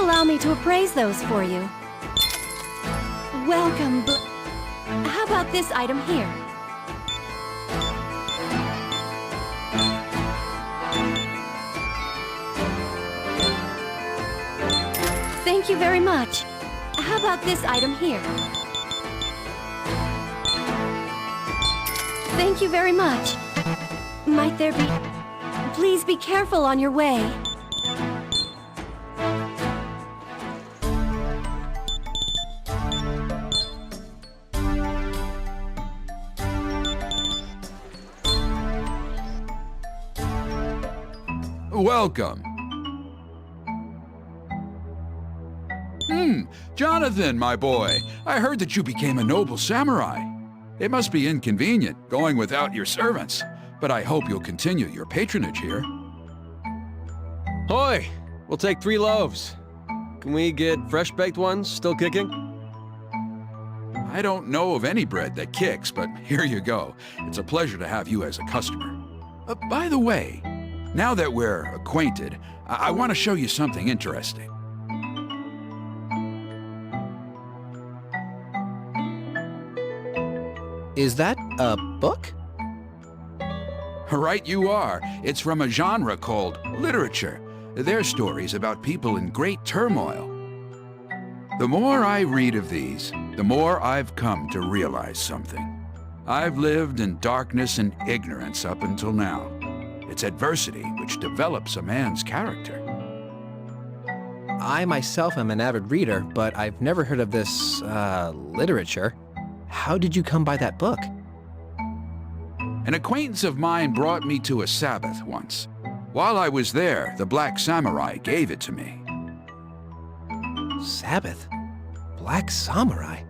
allow me to appraise those for you. Welcome, how about this item here? Thank you very much. How about this item here? Thank you very much. Might there be... Please be careful on your way. Welcome. Jonathan, my boy. I heard that you became a noble samurai. It must be inconvenient going without your servants, but I hope you'll continue your patronage here. Hoi! We'll take 3 loaves. Can we get fresh-baked ones, still kicking? I don't know of any bread that kicks, but here you go. It's a pleasure to have you as a customer. By the way, now that we're acquainted, I want to show you something interesting. Is that a book? Right you are. It's from a genre called literature. They're stories about people in great turmoil. The more I read of these, the more I've come to realize something. I've lived in darkness and ignorance up until now. It's adversity which develops a man's character. I myself am an avid reader, but I've never heard of this, literature. How did you come by that book? An acquaintance of mine brought me to a Sabbath once. While I was there, the Black Samurai gave it to me. Sabbath? Black Samurai?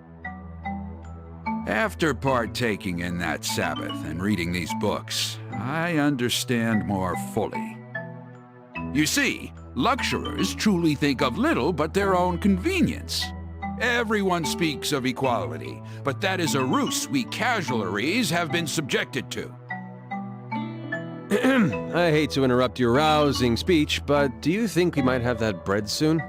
After partaking in that Sabbath and reading these books, I understand more fully. You see, luxurers truly think of little but their own convenience. Everyone speaks of equality, but that is a ruse we casualries have been subjected to. I hate to interrupt your rousing speech, but do you think we might have that bread soon?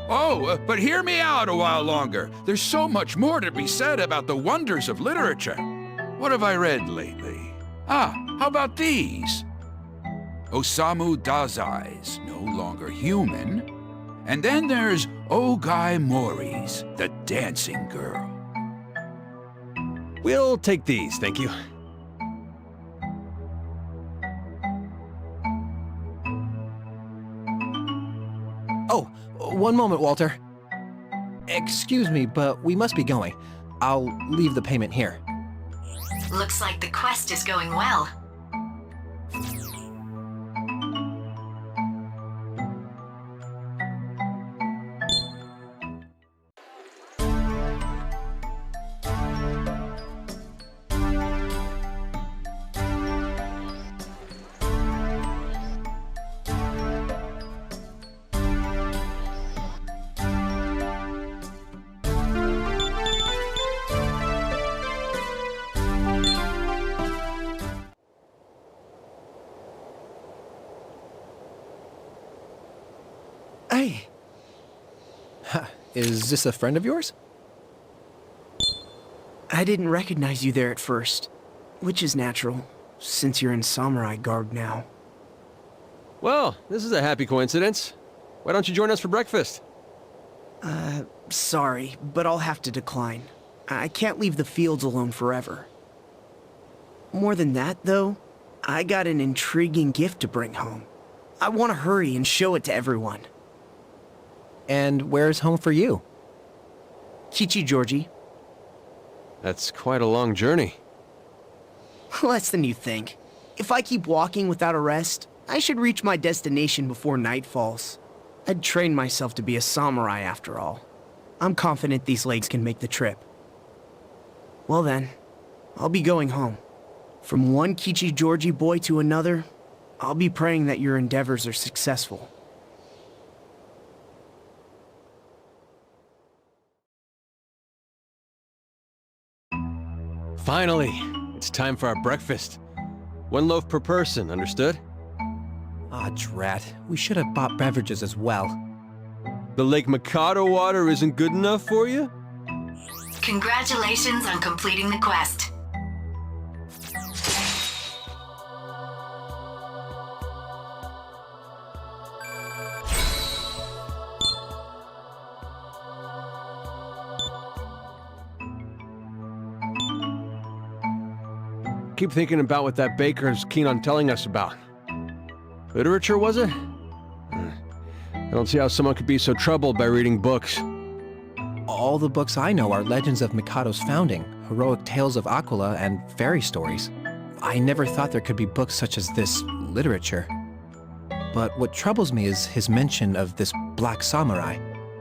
Oh, but hear me out a while longer. There's so much more to be said about the wonders of literature. What have I read lately? How about these? Osamu Dazai's No Longer Human. And then there's Ogai Mori's The Dancing Girl. We'll take these, thank you. Oh, one moment, Walter. Excuse me, but we must be going. I'll leave the payment here. Looks like the quest is going well. Hey! Is this a friend of yours? I didn't recognize you there at first, which is natural, since you're in samurai garb now. Well, this is a happy coincidence. Why don't you join us for breakfast? Sorry, but I'll have to decline. I can't leave the fields alone forever. More than that, though, I got an intriguing gift to bring home. I want to hurry and show it to everyone. And where's home for you? Kichigeorgi. That's quite a long journey. Less than you think. If I keep walking without a rest, I should reach my destination before night falls. I'd trained myself to be a samurai after all. I'm confident these legs can make the trip. Well then, I'll be going home. From one Kichigeorgi boy to another, I'll be praying that your endeavors are successful. Finally, it's time for our breakfast. 1 loaf per person, understood? Ah, drat. We should have bought beverages as well. The Lake Mikado water isn't good enough for you? Congratulations on completing the quest. Keep thinking about what that baker's keen on telling us about. Literature, was it? I don't see how someone could be so troubled by reading books. All the books I know are legends of Mikado's founding, heroic tales of Aquila, and fairy stories. I never thought there could be books such as this literature. But what troubles me is his mention of this black samurai.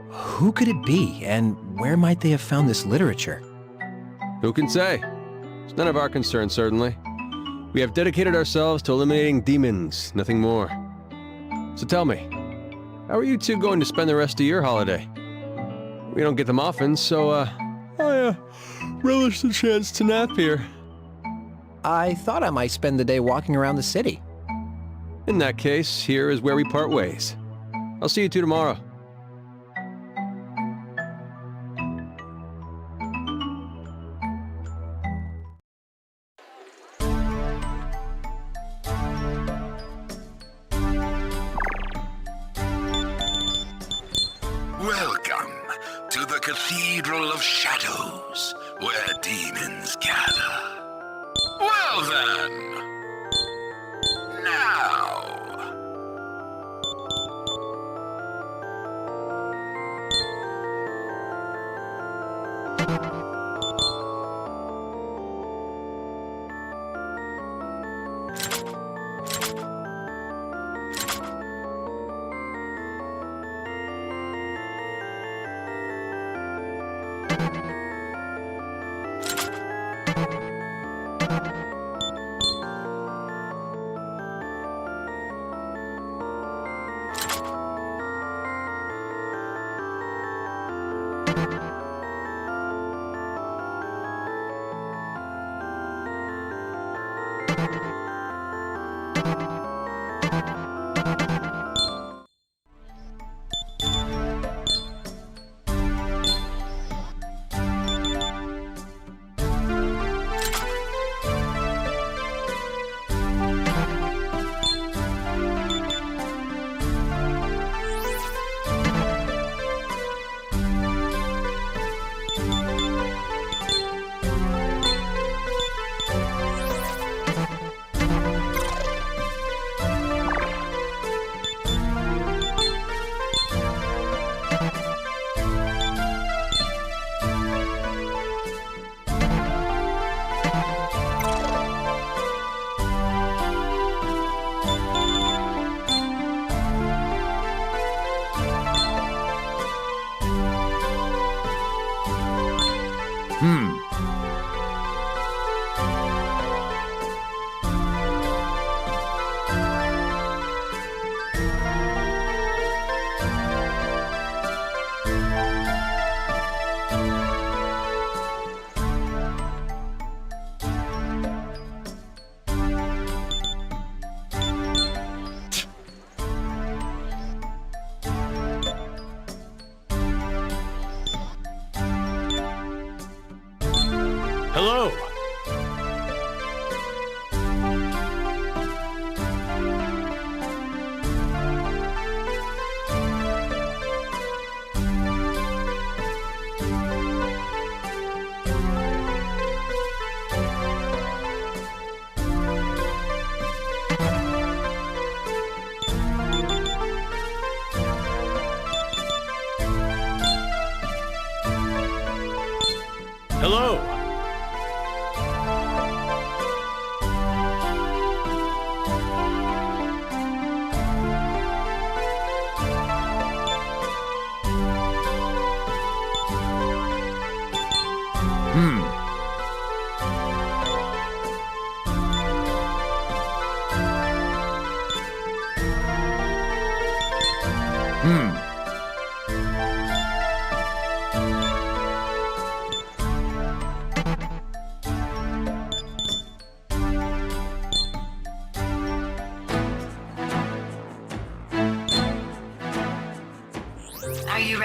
Who could it be, and where might they have found this literature? Who can say? It's none of our concern, certainly. We have dedicated ourselves to eliminating demons, nothing more. So tell me, how are you two going to spend the rest of your holiday? We don't get them often, so, I relish the chance to nap here. I thought I might spend the day walking around the city. In that case, here is where we part ways. I'll see you two tomorrow. Welcome to the Cathedral of Shadows, where demons gather. Well then, now...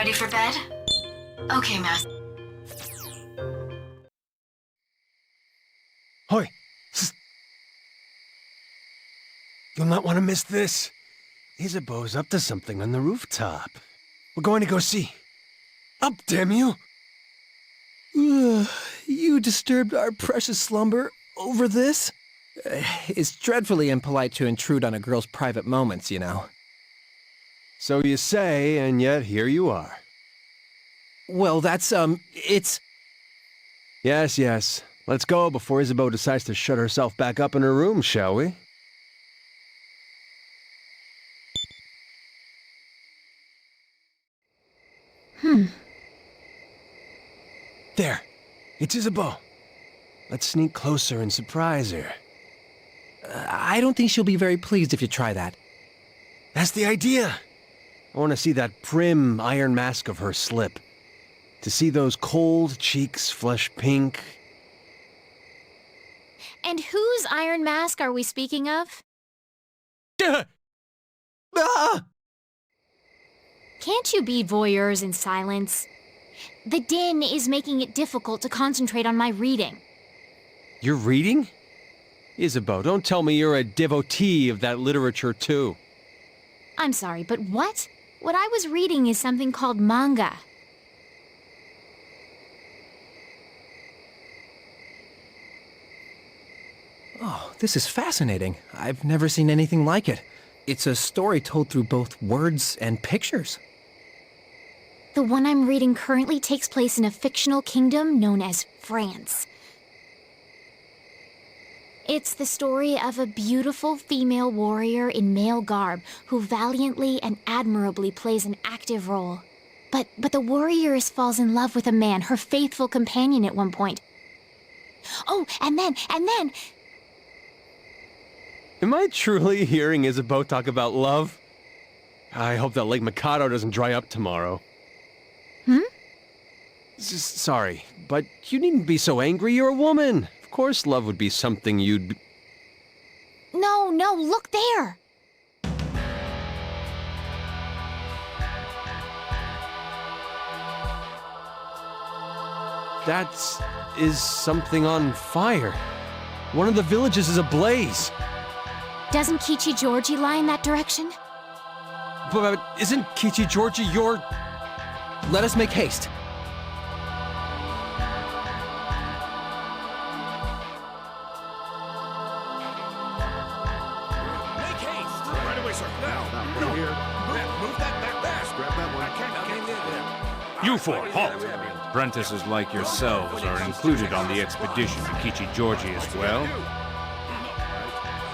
ready for bed? Okay, Master. Hoi! You'll not want to miss this. Isabeau's up to something on the rooftop. We're going to go see. Up, damn you! You disturbed our precious slumber over this? It's dreadfully impolite to intrude on a girl's private moments, you know. So you say, and yet here you are. Well, it's... Yes, yes. Let's go before Isabeau decides to shut herself back up in her room, shall we? There. It's Isabeau. Let's sneak closer and surprise her. I don't think she'll be very pleased if you try that. That's the idea. I want to see that prim iron mask of her slip. To see those cold cheeks flush pink. And whose iron mask are we speaking of? Ah! Can't you be voyeurs in silence? The din is making it difficult to concentrate on my reading. You're reading? Isabeau, don't tell me you're a devotee of that literature too. I'm sorry, but what? What I was reading is something called manga. Oh, this is fascinating. I've never seen anything like it. It's a story told through both words and pictures. The one I'm reading currently takes place in a fictional kingdom known as France. It's the story of a beautiful female warrior in male garb who valiantly and admirably plays an active role. But the warrioress falls in love with a man, her faithful companion at one point. Oh, and then... Am I truly hearing Isabeau talk about love? I hope that Lake Mikado doesn't dry up tomorrow. Sorry, but you needn't be so angry. You're a woman. Of course love would be something you'd... No, look there! That is something on fire. One of the villages is ablaze. Doesn't Kichi-Georgie lie in that direction? But isn't Kichi-Georgie your... Let us make haste. You four, halt! Apprentices like yourselves are included on the expedition to Kichi-Georgie as well?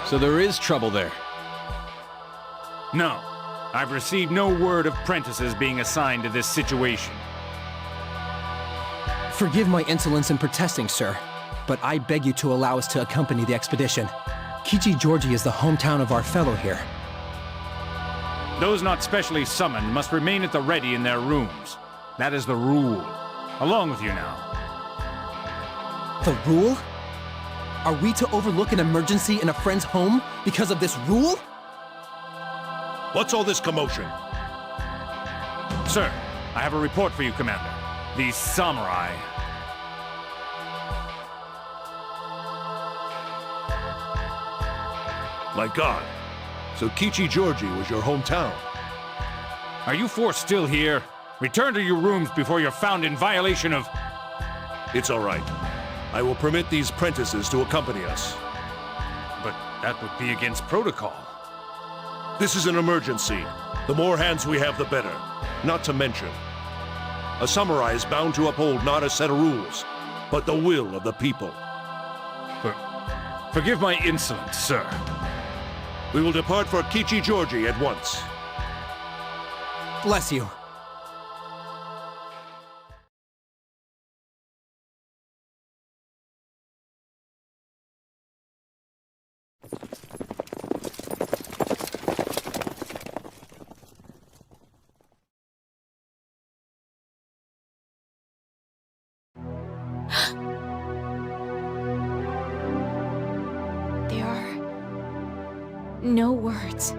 So there is trouble there. No. I've received no word of apprentices being assigned to this situation. Forgive my insolence in protesting, sir, but I beg you to allow us to accompany the expedition. Kichi-Georgie is the hometown of our fellow here. Those not specially summoned must remain at the ready in their rooms. That is the rule. Along with you now. The rule? Are we to overlook an emergency in a friend's home because of this rule? What's all this commotion? Sir, I have a report for you, Commander. These samurai... My God. So Kichi-Georgie was your hometown? Are you four still here? Return to your rooms before you're found in violation of... It's all right. I will permit these prentices to accompany us. But that would be against protocol. This is an emergency. The more hands we have, the better. Not to mention, a samurai is bound to uphold not a set of rules, but the will of the people. Forgive my insolence, sir. We will depart for Kichi-Georgie at once. Bless you. There are no words.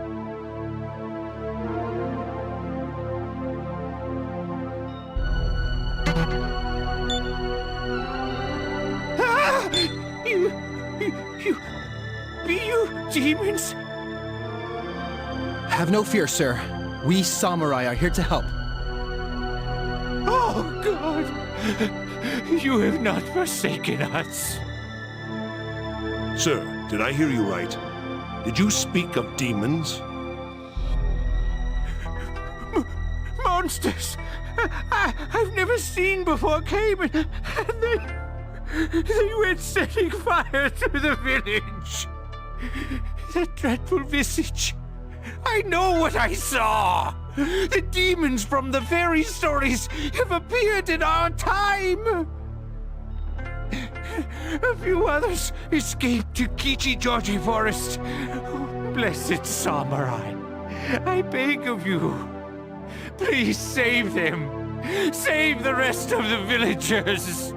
be you, demons? Have no fear, sir. We samurai are here to help. Oh, God! You have not forsaken us. Sir, did I hear you right? Did you speak of demons? Monsters I've never seen before came and they went setting fire to the village. That dreadful visage. I know what I saw. The demons from the fairy stories have appeared in our time. A few others escaped to Kichi-Georgi Forest. Oh, blessed samurai, I beg of you, please save them. Save the rest of the villagers.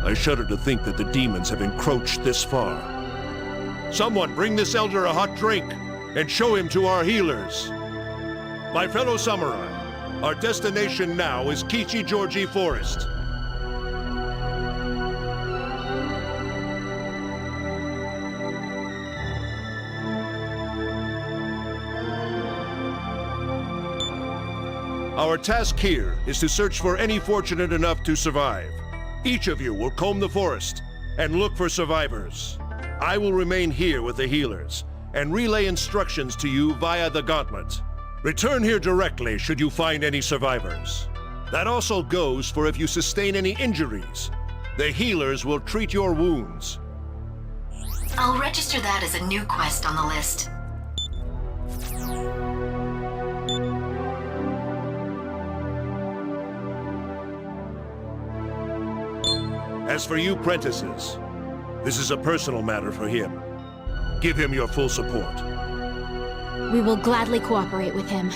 I shudder to think that the demons have encroached this far. Someone bring this elder a hot drink and show him to our healers. My fellow samurai, our destination now is Kichi-Georgi Forest. Our task here is to search for any fortunate enough to survive. Each of you will comb the forest and look for survivors. I will remain here with the healers and relay instructions to you via the gauntlet. Return here directly should you find any survivors. That also goes for if you sustain any injuries. The healers will treat your wounds. I'll register that as a new quest on the list. As for you, prentices, this is a personal matter for him. Give him your full support. We will gladly cooperate with him.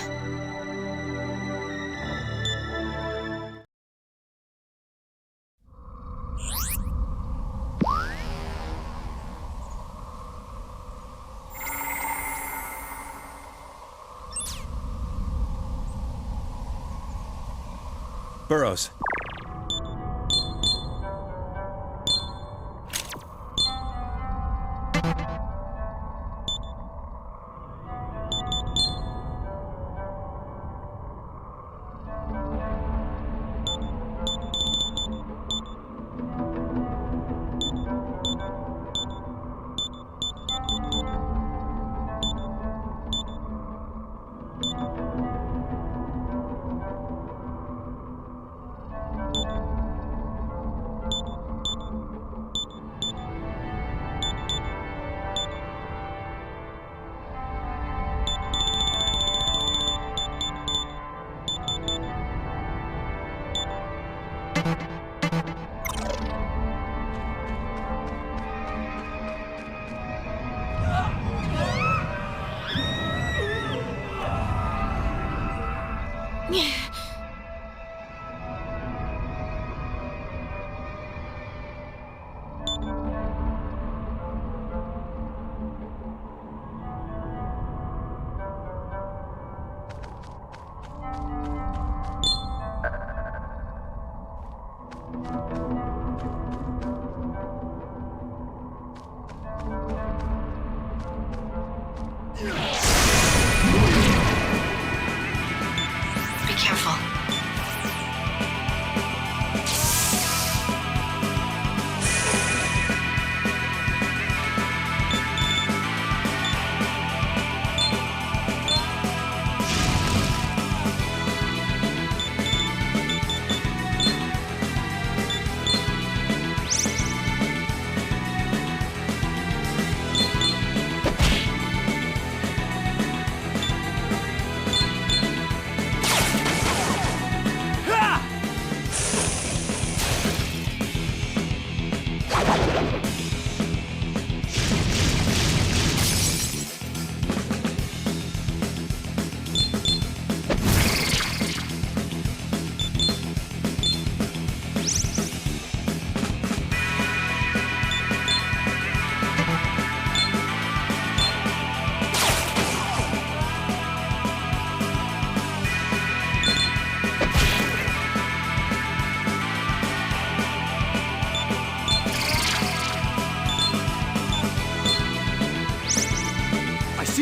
Burroughs.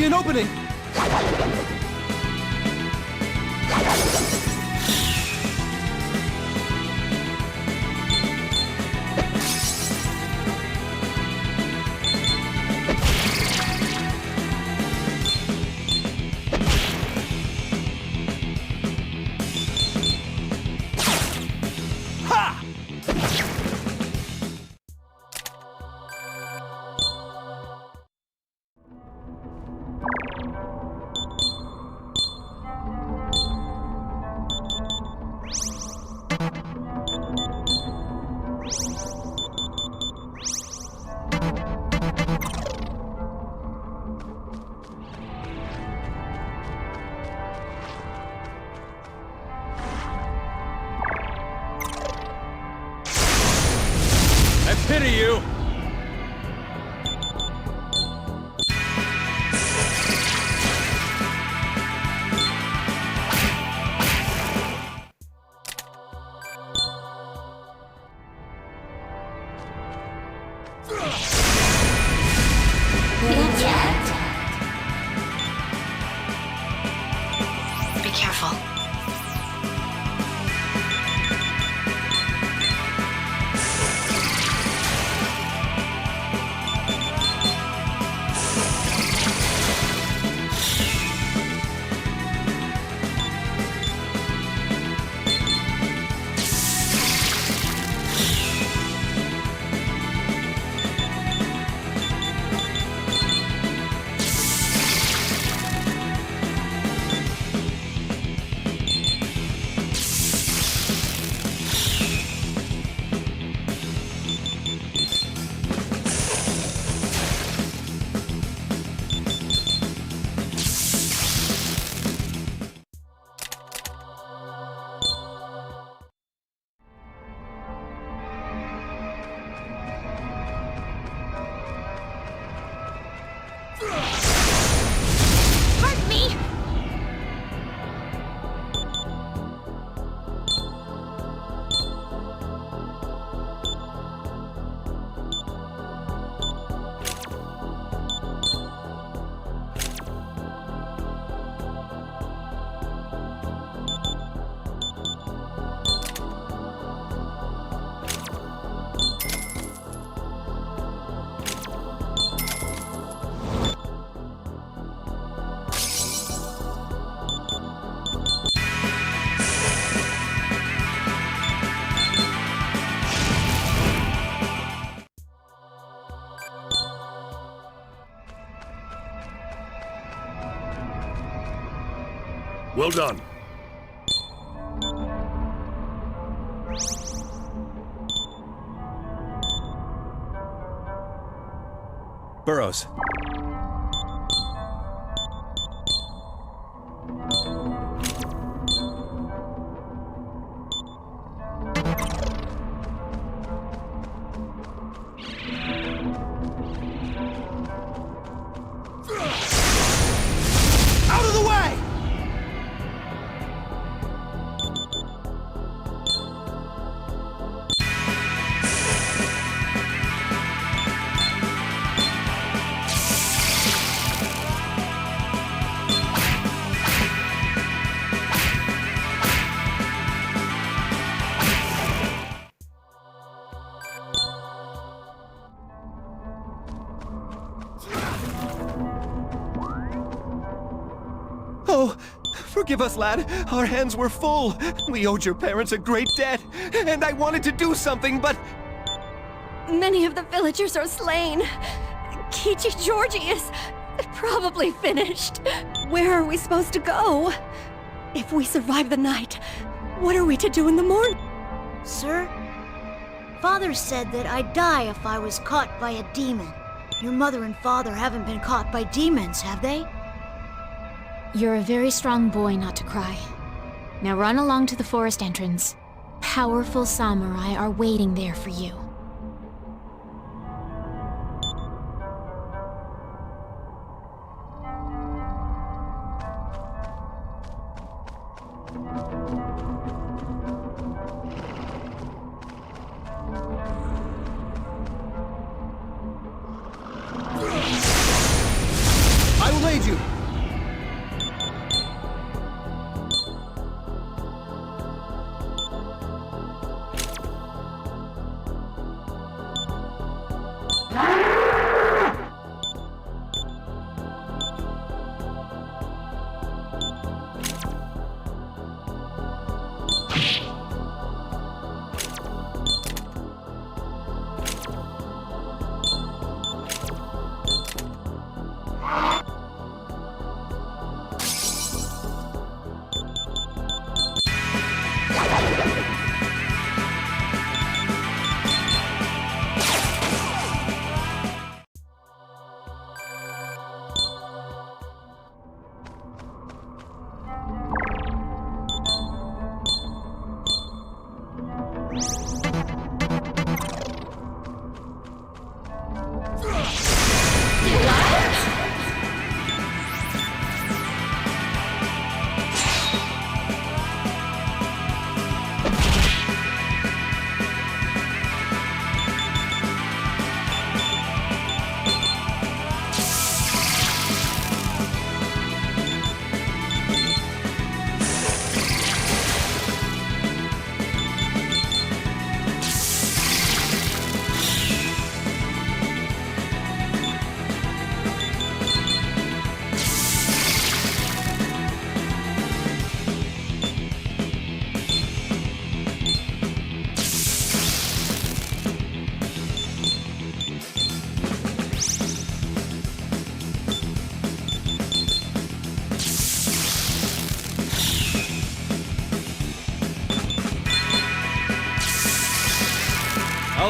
see an opening! I pity you! Be careful. Hurt me! Well done. Burrows. Out of the way! Oh, forgive us, lad. Our hands were full. We owed your parents a great debt, and I wanted to do something, but... Many of the villagers are slain. Kichi Georgie is probably finished. Where are we supposed to go? If we survive the night, what are we to do in the morning? Sir, Father said that I'd die if I was caught by a demon. Your mother and father haven't been caught by demons, have they? You're a very strong boy not to cry. Now run along to the forest entrance. Powerful samurai are waiting there for you. I will aid you!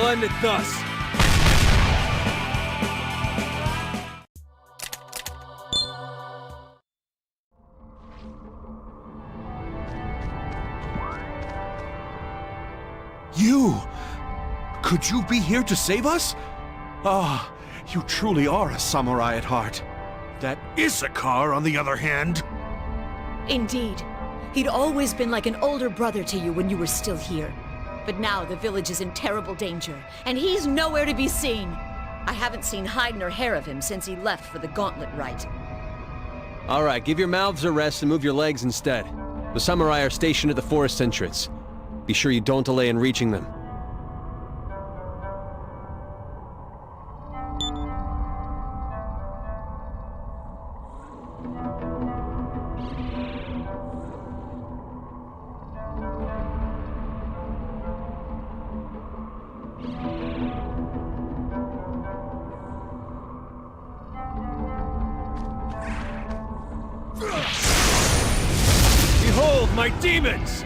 I'll end it thus. You! Could you be here to save us? Ah, you truly are a samurai at heart. That Issachar, on the other hand... Indeed. He'd always been like an older brother to you when you were still here. But now the village is in terrible danger, and he's nowhere to be seen. I haven't seen hide nor hair of him since he left for the Gauntlet Rite. All right, give your mouths a rest and move your legs instead. The samurai are stationed at the forest entrance. Be sure you don't delay in reaching them. Behold my demons!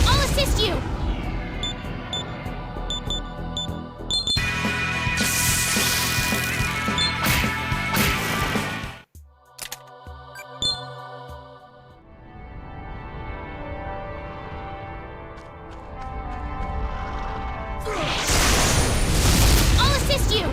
I'll assist you! I'll assist you!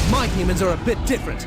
My demons are a bit different.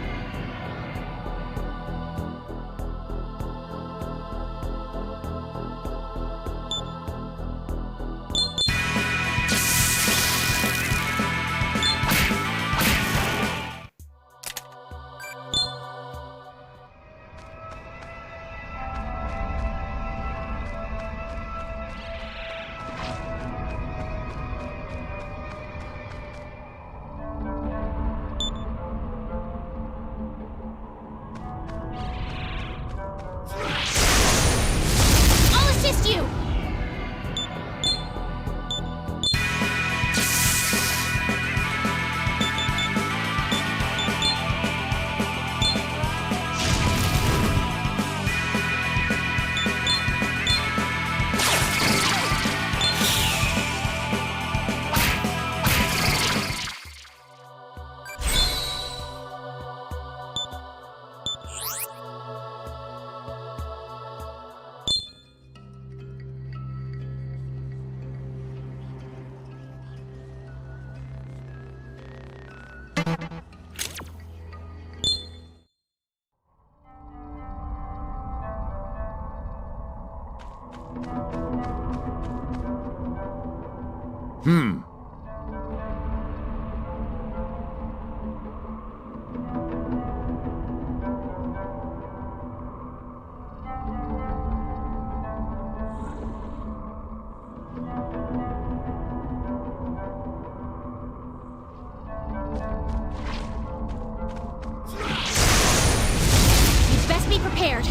You'd best be prepared.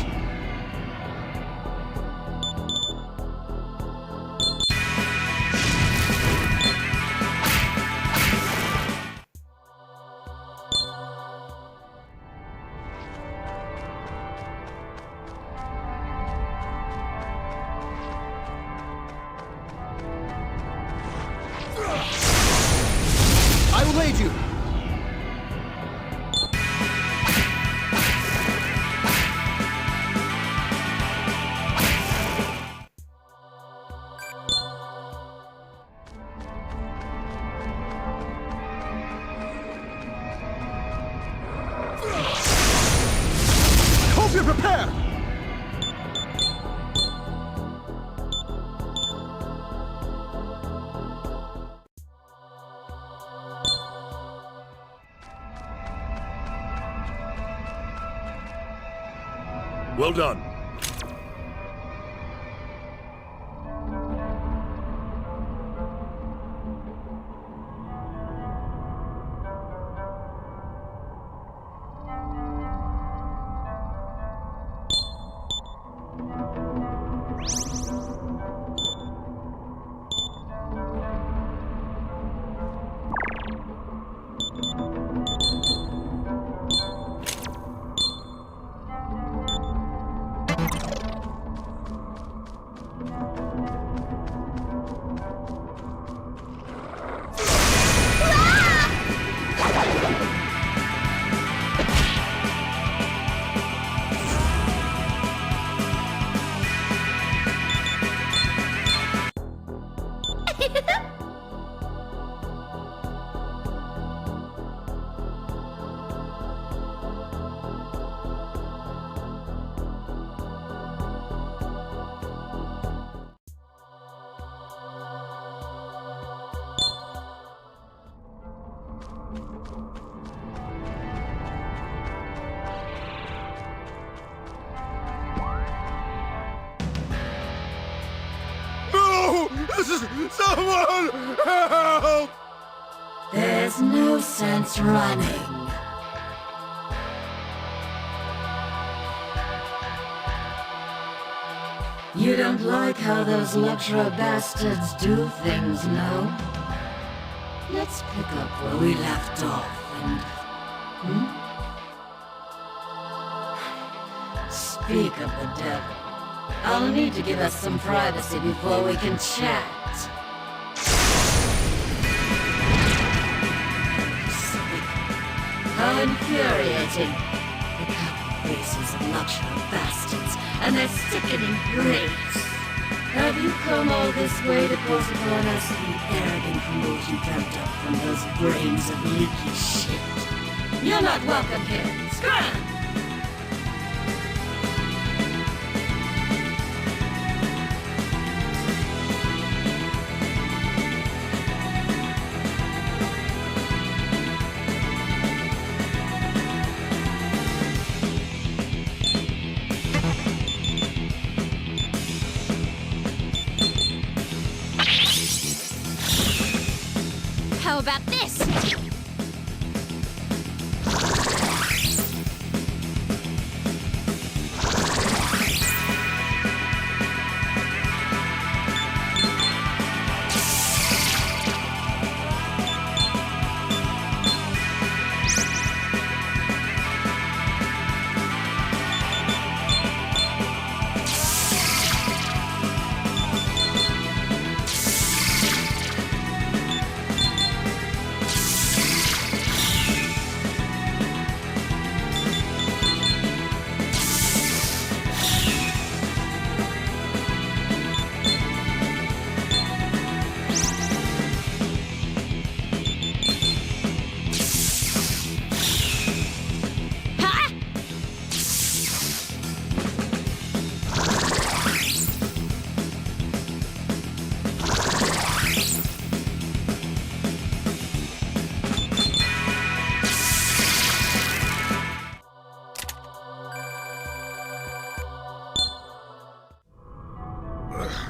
I will aid you! Hope you're prepared! Well done. No! Someone help! There's no sense running. You don't like how those Luxra bastards do things, no? Let's pick up where we left off and... Speak of the devil. I'll need to give us some privacy before we can chat. How infuriating. The coward faces of Luxra bastards and their sickening grace. Have you come all this way to force upon us the arrogant promotion dreamt up from those brains of leaky shit? You're not welcome here. Scram! How about this?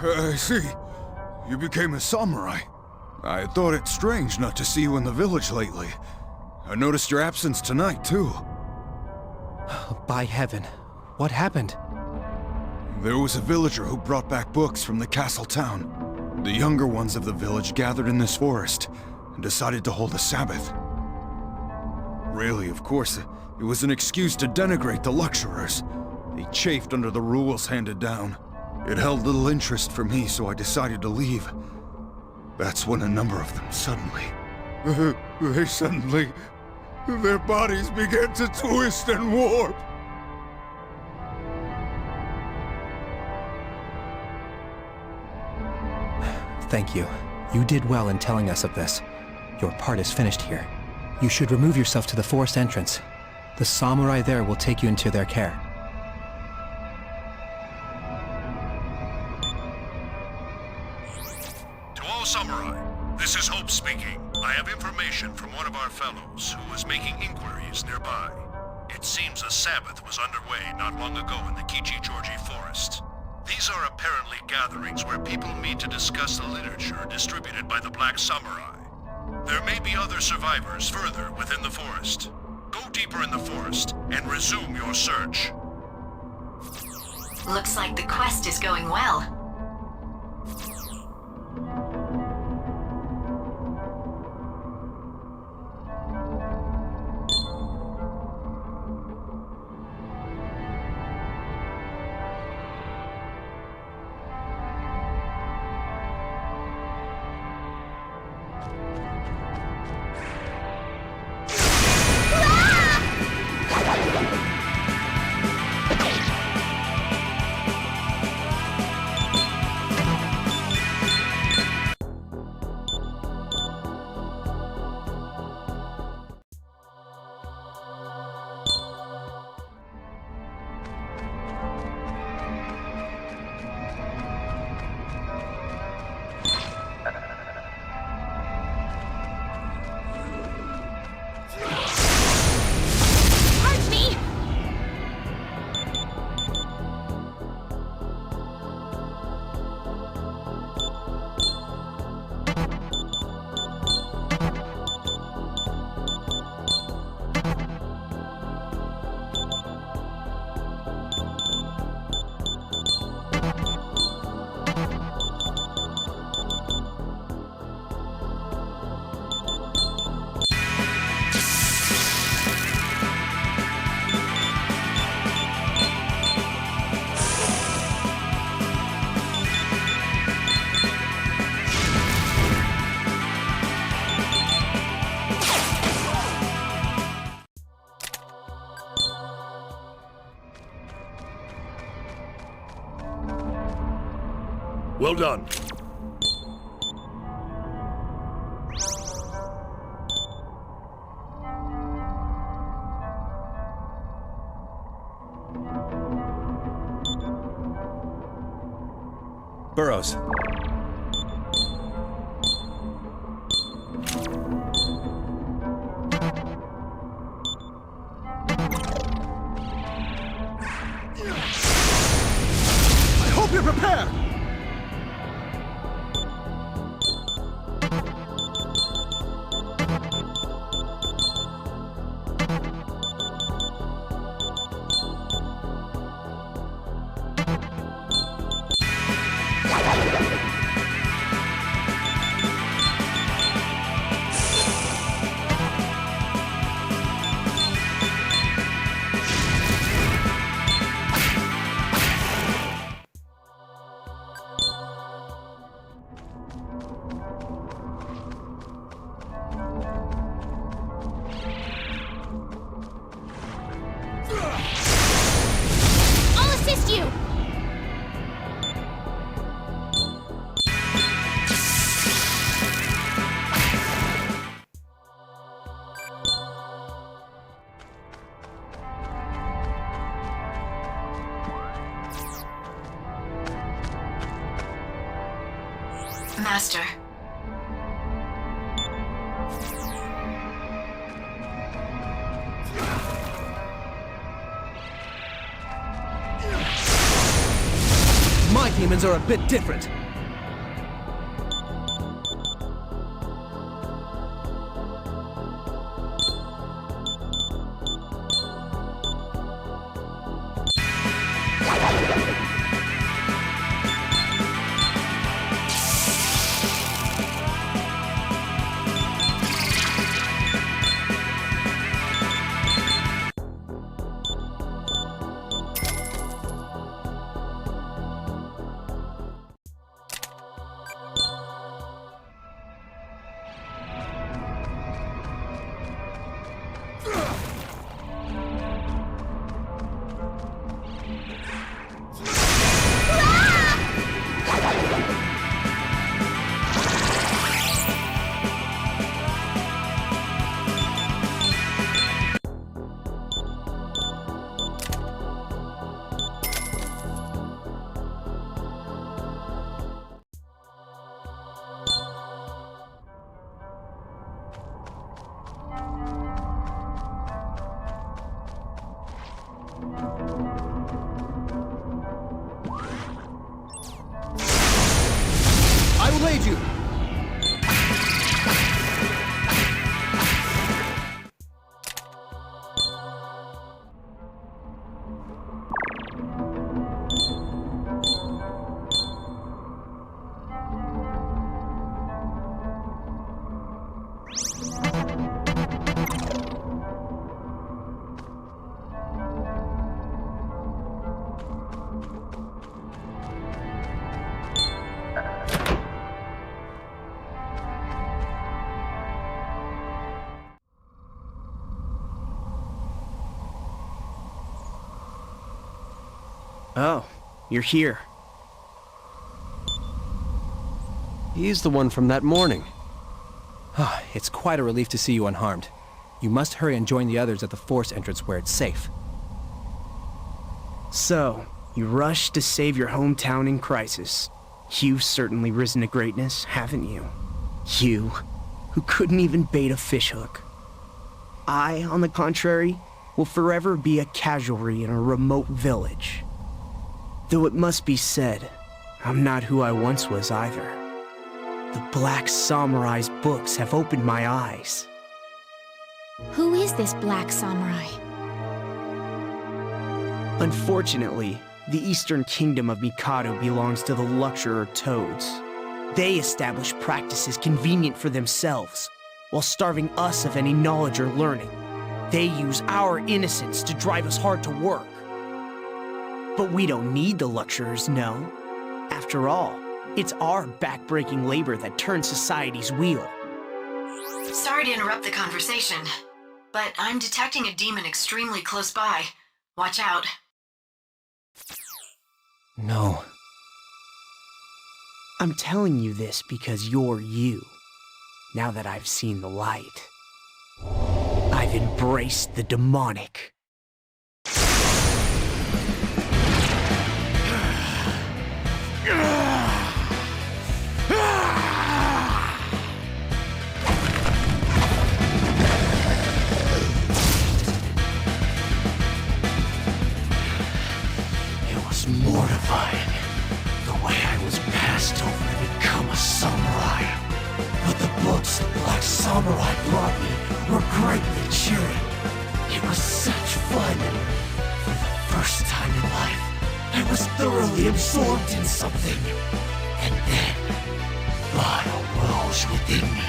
I see. You became a samurai. I thought it strange not to see you in the village lately. I noticed your absence tonight, too. By heaven, what happened? There was a villager who brought back books from the castle town. The younger ones of the village gathered in this forest and decided to hold a Sabbath. Really, of course, it was an excuse to denigrate the lecturers. They chafed under the rules handed down. It held little interest for me, so I decided to leave. That's when a number of them suddenly... their bodies began to twist and warp. Thank you. You did well in telling us of this. Your part is finished here. You should remove yourself to the forest entrance. The samurai there will take you into their care. To all samurai, this is Hope speaking. I have information from one of our fellows who was making inquiries nearby. It seems a Sabbath was underway not long ago in the Kichi-Georgi forest. These are apparently gatherings where people meet to discuss the literature distributed by the Black Samurai. There may be other survivors further within the forest. Go deeper in the forest and resume your search. Looks like the quest is going well. Well done. Burrows. I hope you're prepared! I'll assist you! Master. My My demons are a bit different. I will aid you! Oh, you're here. He's the one from that morning. It's quite a relief to see you unharmed. You must hurry and join the others at the force entrance where it's safe. So, you rushed to save your hometown in crisis. You've certainly risen to greatness, haven't you? You, who couldn't even bait a fishhook. I, on the contrary, will forever be a casualty in a remote village. Though it must be said, I'm not who I once was either. The Black Samurai's books have opened my eyes. Who is this Black Samurai? Unfortunately, the Eastern Kingdom of Mikado belongs to the Lecturer Toads. They establish practices convenient for themselves, while starving us of any knowledge or learning. They use our innocence to drive us hard to work. But we don't need the lecturers, no. After all, it's our backbreaking labor that turns society's wheel. Sorry to interrupt the conversation, but I'm detecting a demon extremely close by. Watch out. No. I'm telling you this because you're you. Now that I've seen the light, I've embraced the demonic. Mortifying, the way I was passed over to become a samurai. But the books the Black Samurai brought me were greatly cheering. It was such fun. For the first time in life, I was thoroughly absorbed in something. And then, God arose within me.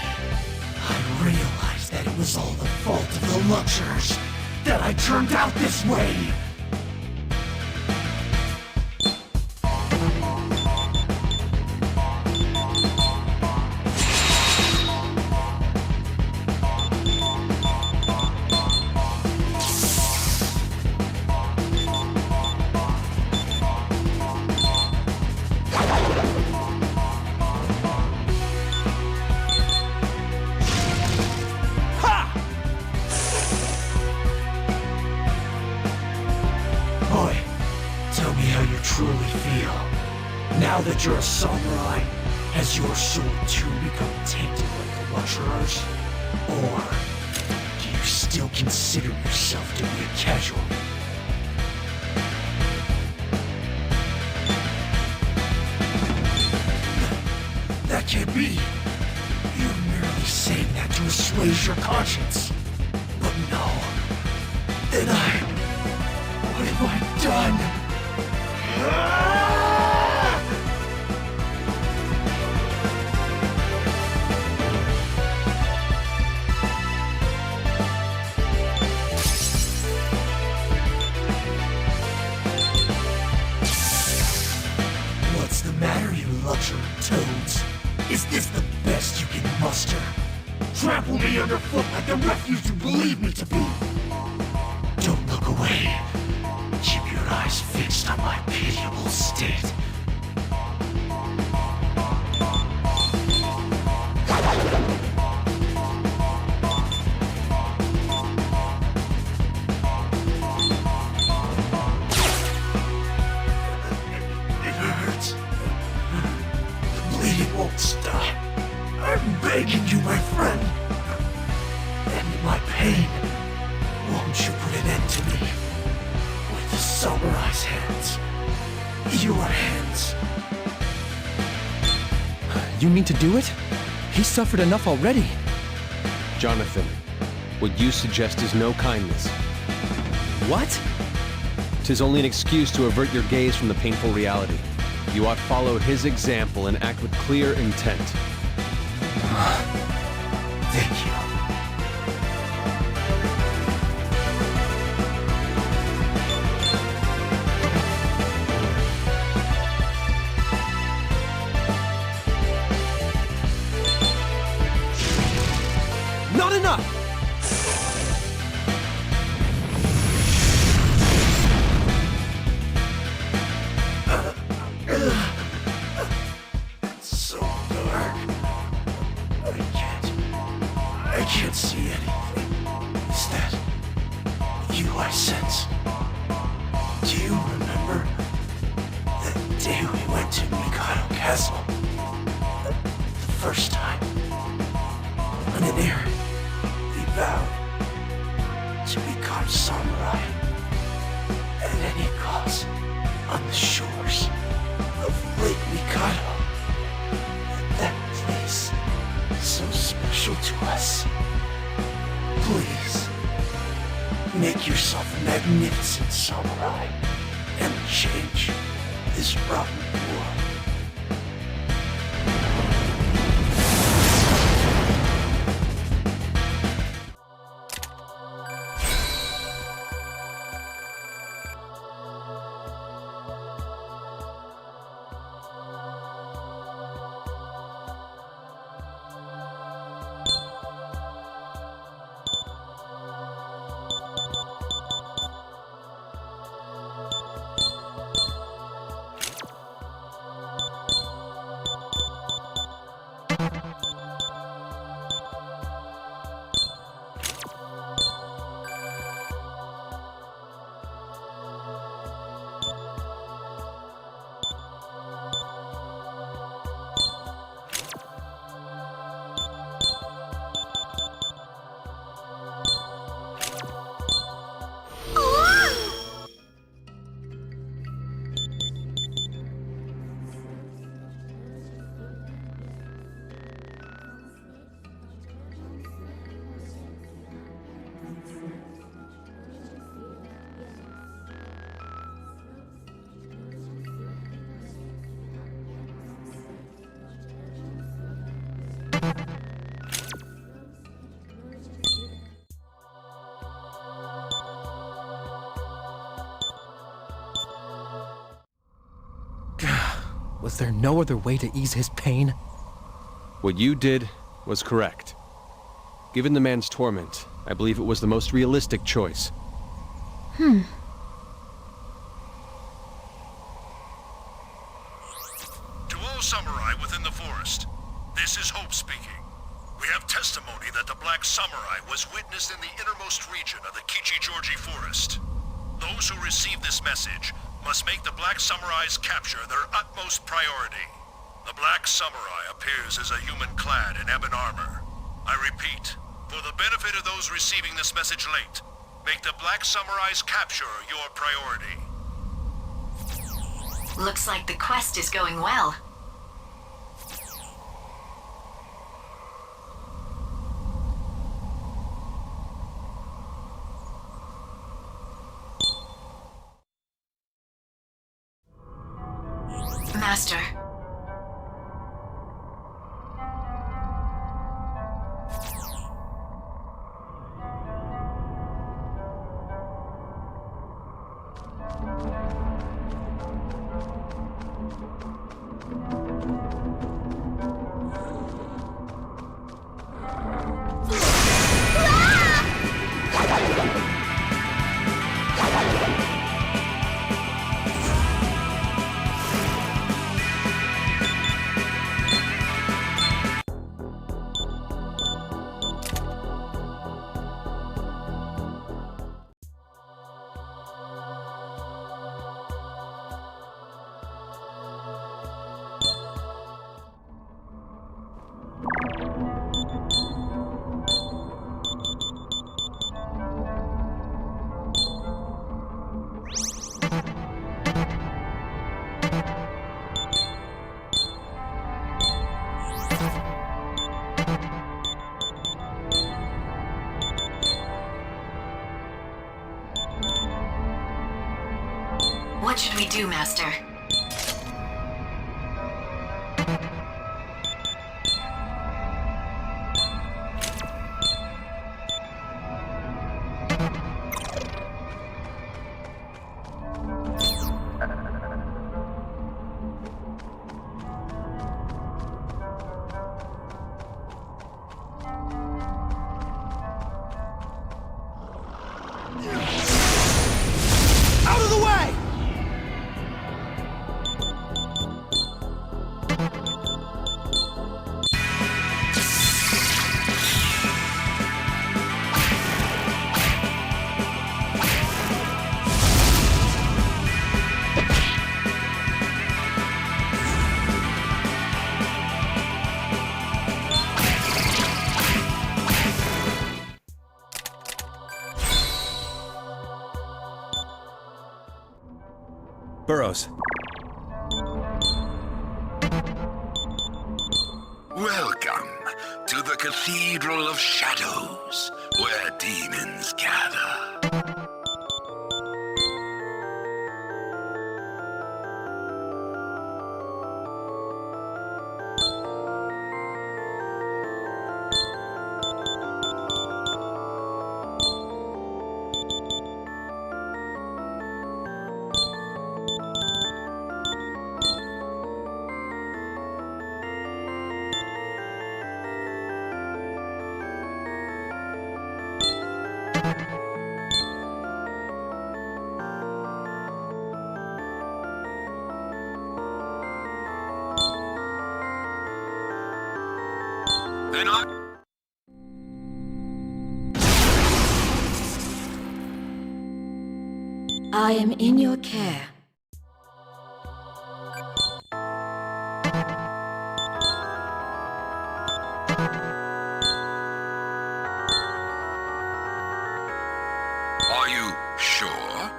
I realized that it was all the fault of the lecturers, that I turned out this way. Now that you're a samurai, has your soul too become tainted like the lecturers? Or do you still consider yourself to be a casualty? can't be. You're merely saying that to assuage your conscience. But no. Then what have I done? What's the matter, you luxury toads? Is this the best you can muster? Trample me underfoot like the refuse you believe me to be. Don't look away. Keep your eyes fixed on my pitiable state. It hurts. The bleeding won't stop. I'm begging you, my friend. End my pain. Won't you put an end to me? With the samurai's hands. Your hands. You mean to do it? He suffered enough already. Jonathan, what you suggest is no kindness. What? 'Tis only an excuse to avert your gaze from the painful reality. You ought follow his example and act with clear intent. Thank you. Not enough! It's so dark. I can't see anything. Is that you I sense? Do you remember that day we went to Mikado Castle? The first time. On an errand, we vowed to become samurai at any cost on the shores of Lake Mikado. That place so special to us. Please, make yourself a magnificent samurai and change this rotten world. Was there no other way to ease his pain? What you did was correct. Given the man's torment, I believe it was the most realistic choice. To all samurai within the forest, this is Hope speaking. We have testimony that the Black Samurai was witnessed in the innermost region of the Kichijoji Forest. Those who receive this message must make the Black Samurai's capture their utmost priority. The Black Samurai appears as a human clad in ebon armor. I repeat, for the benefit of those receiving this message late, make the Black Samurai's capture your priority. Looks like the quest is going well. do, Master. Out of the way! Burroughs. Welcome to the Cathedral of Shadows, where demons gather. Then I am in your care. Are you sure?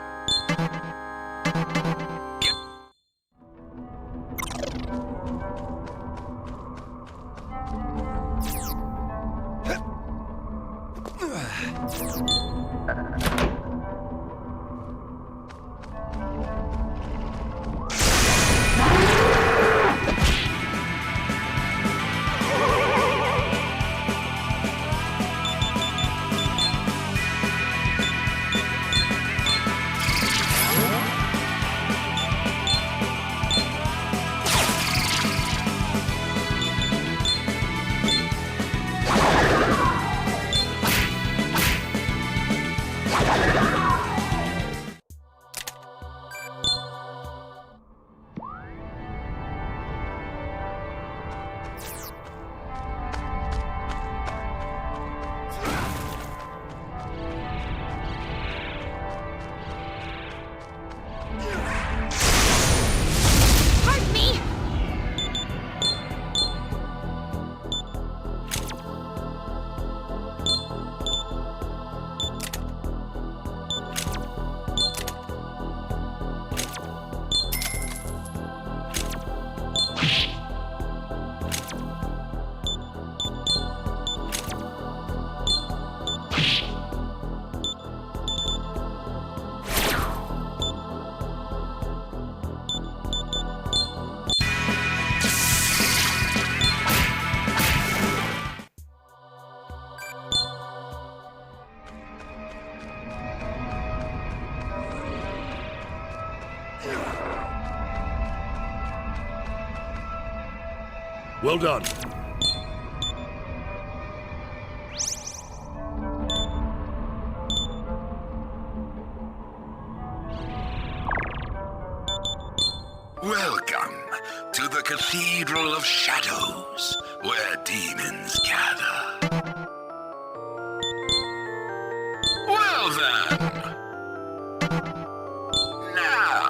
Well done. Welcome to the Cathedral of Shadows, where demons gather. Well then. Now.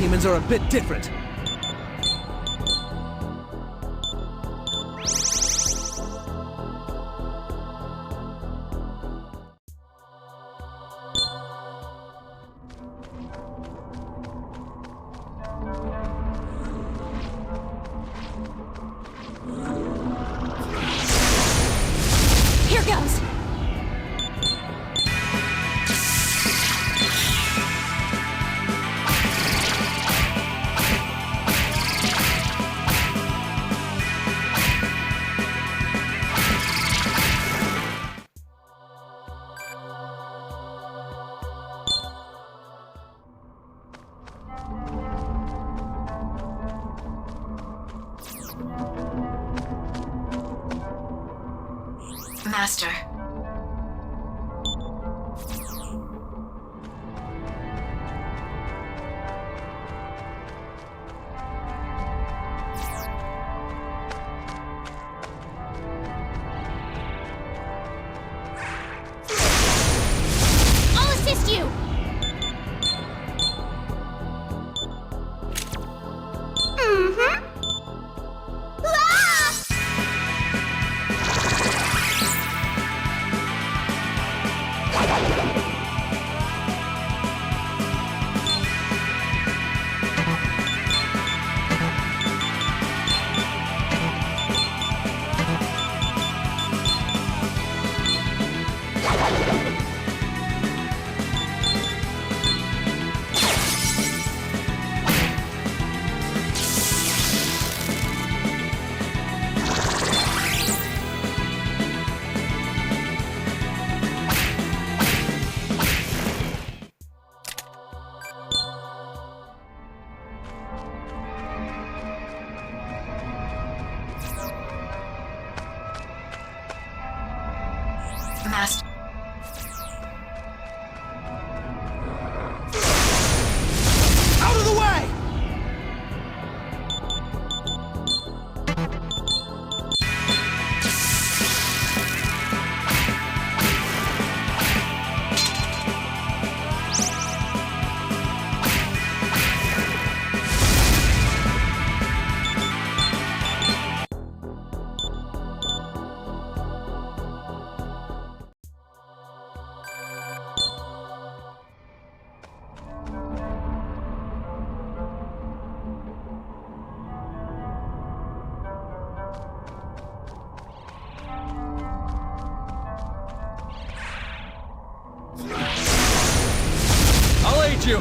demons are a bit different. Here goes! Master. I'll assist you! Mm-hmm. Ah! Master. Out of the way! I'll aid you!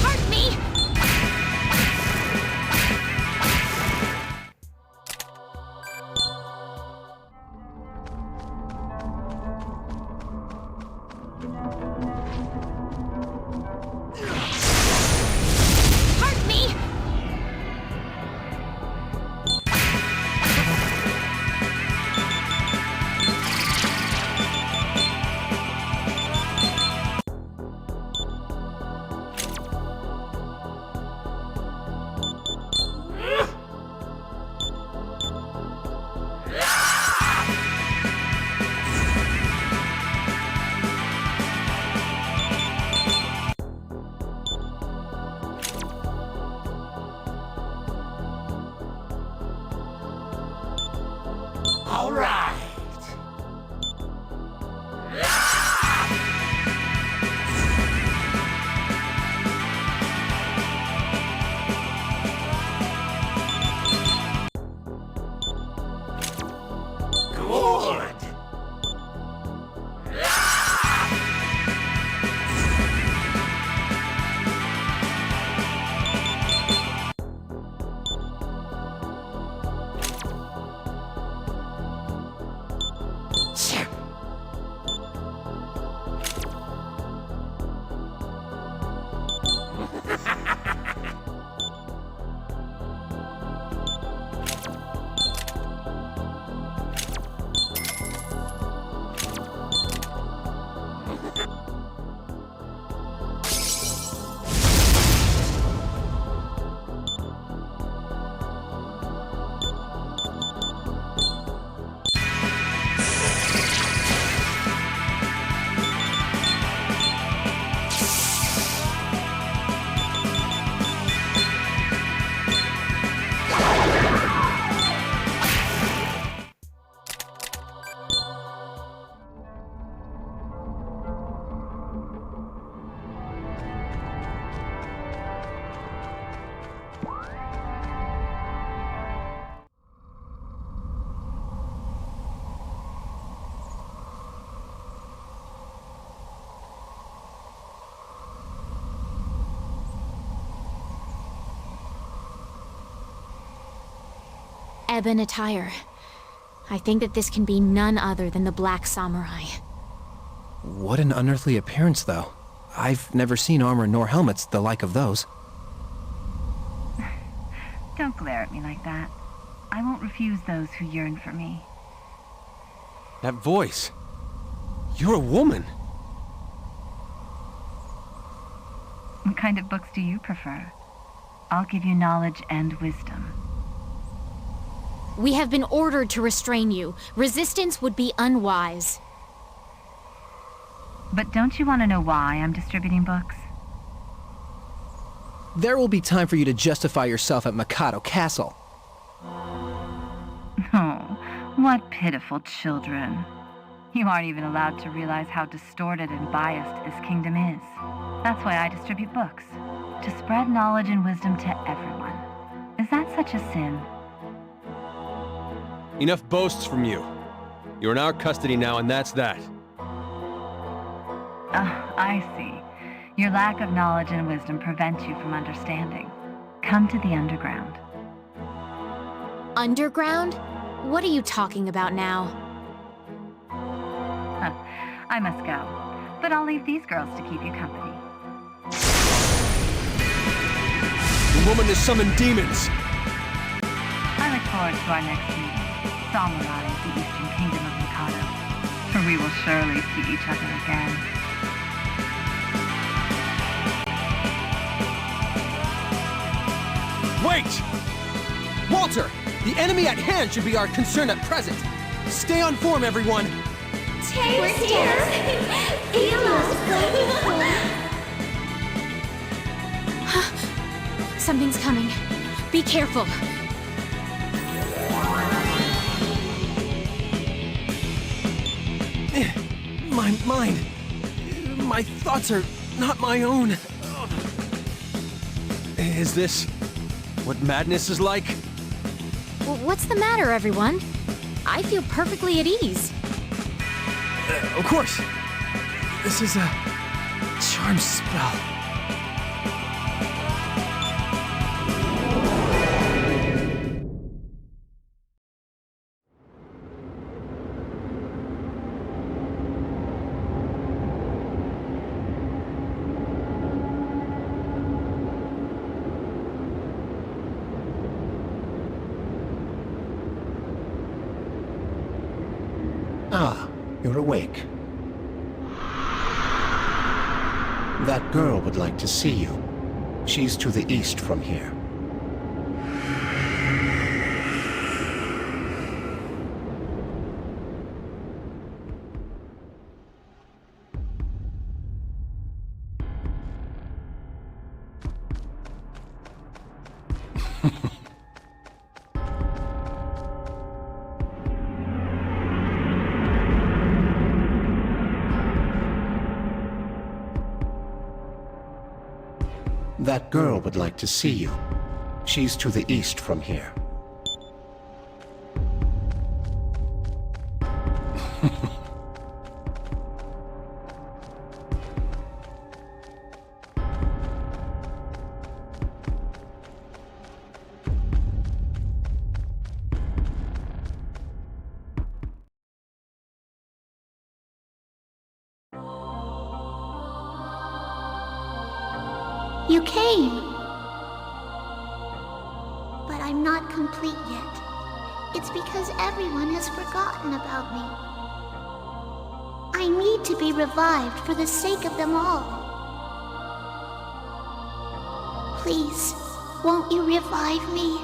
Hurt me! Hurt me! ebon attire. I think that this can be none other than the Black Samurai. What an unearthly appearance, though. I've never seen armor nor helmets the like of those. Don't glare at me like that. I won't refuse those who yearn for me. That voice. You're a woman. What kind of books do you prefer? I'll give you knowledge and wisdom. We have been ordered to restrain you. Resistance would be unwise. But don't you want to know why I'm distributing books? There will be time for you to justify yourself at Mikado Castle. Oh, what pitiful children. You aren't even allowed to realize how distorted and biased this kingdom is. That's why I distribute books. To spread knowledge and wisdom to everyone. Is that such a sin? Enough boasts from you. You're in our custody now, and that's that. I see. Your lack of knowledge and wisdom prevents you from understanding. Come to the underground. Underground? What are you talking about now? I must go, but I'll leave these girls to keep you company. The woman has summoned demons! I look forward to our next meeting, Samurai of the Eastern Kingdom of Mikado, for we will surely see each other again. Wait! Walter! The enemy at hand should be our concern at present. Stay on form, everyone! We're here! Feel us, Something's coming. Be careful. My mind... My thoughts are not my own. Is this what madness is like? What's the matter, everyone? I feel perfectly at ease. Of course. This is a charm spell. Ah, you're awake. That girl would like to see you. She's to the east from here. That girl would like to see you. She's to the east from here. You came. But I'm not complete yet. It's because everyone has forgotten about me. I need to be revived for the sake of them all. Please, won't you revive me?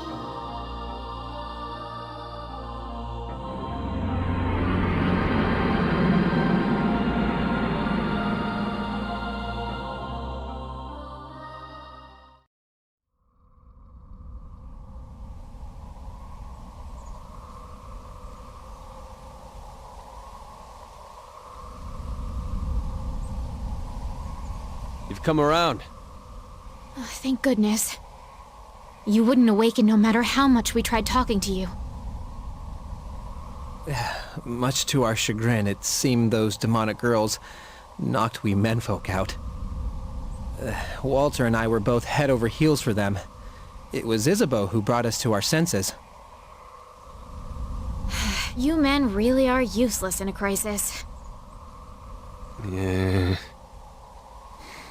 You've come around. Oh, thank goodness. You wouldn't awaken no matter how much we tried talking to you. Much to our chagrin, it seemed those demonic girls knocked we menfolk out. Walter and I were both head over heels for them. It was Isabeau who brought us to our senses. You men really are useless in a crisis. Yeah.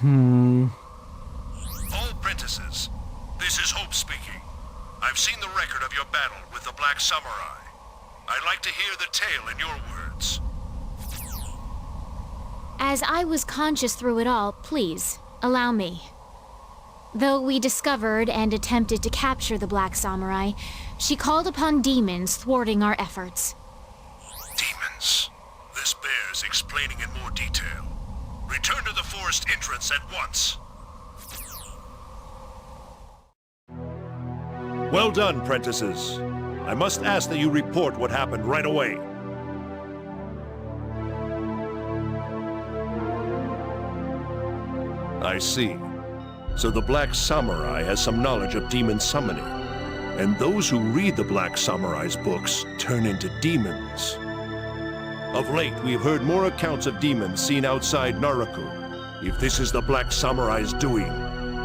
All apprentices, this is Hope speaking. I've seen the record of your battle with the Black Samurai. I'd like to hear the tale in your words. As I was conscious through it all, please, allow me. Though we discovered and attempted to capture the Black Samurai, she called upon demons thwarting our efforts. Demons. This bears explaining in more detail. Return to the forest entrance at once. Well done, prentices. I must ask that you report what happened right away. I see. So the Black Samurai has some knowledge of demon summoning. And those who read the Black Samurai's books turn into demons. Of late, we've heard more accounts of demons seen outside Naraku. If this is the Black Samurai's doing,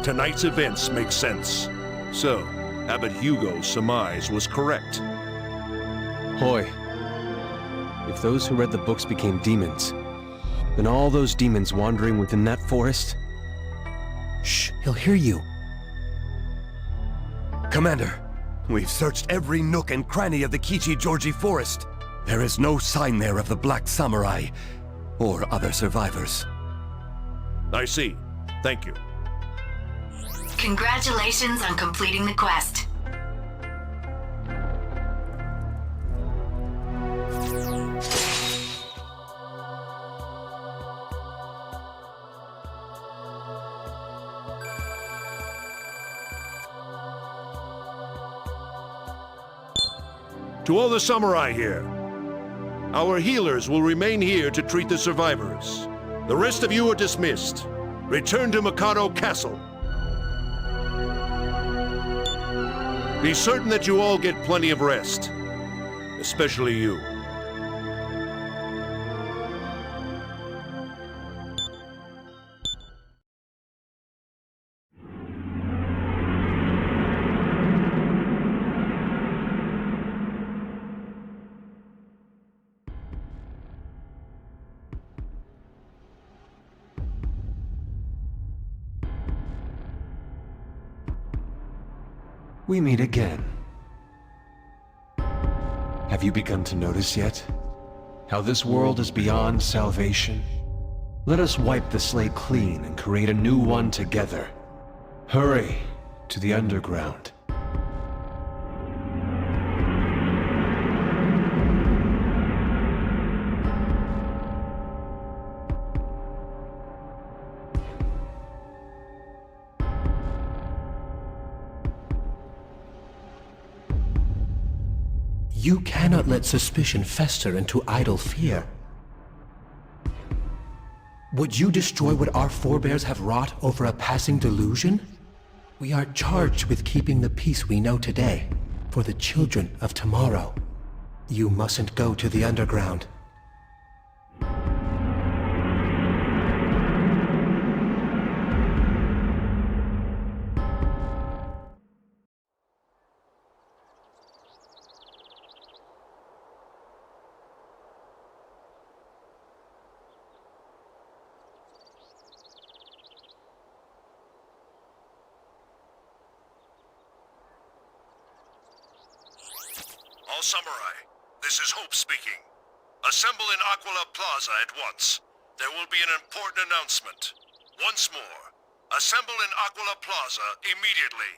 tonight's events make sense. So, Abbot Hugo's surmise was correct. Hoy, if those who read the books became demons, then all those demons wandering within that forest... Shh, he'll hear you. Commander, we've searched every nook and cranny of the Kichi-Georgi forest. There is no sign there of the Black Samurai, or other survivors. I see. Thank you. Congratulations on completing the quest. To all the samurai here, our healers will remain here to treat the survivors. The rest of you are dismissed. Return to Mikado Castle. Be certain that you all get plenty of rest. Especially you. We meet again. Have you begun to notice yet? How this world is beyond salvation? Let us wipe the slate clean and create a new one together. Hurry to the underground. You cannot let suspicion fester into idle fear. Would you destroy what our forebears have wrought over a passing delusion? We are charged with keeping the peace we know today for the children of tomorrow. You mustn't go to the underground. All samurai, this is Hope speaking. Assemble in Aquila Plaza at once. There will be an important announcement. Once more, assemble in Aquila Plaza immediately.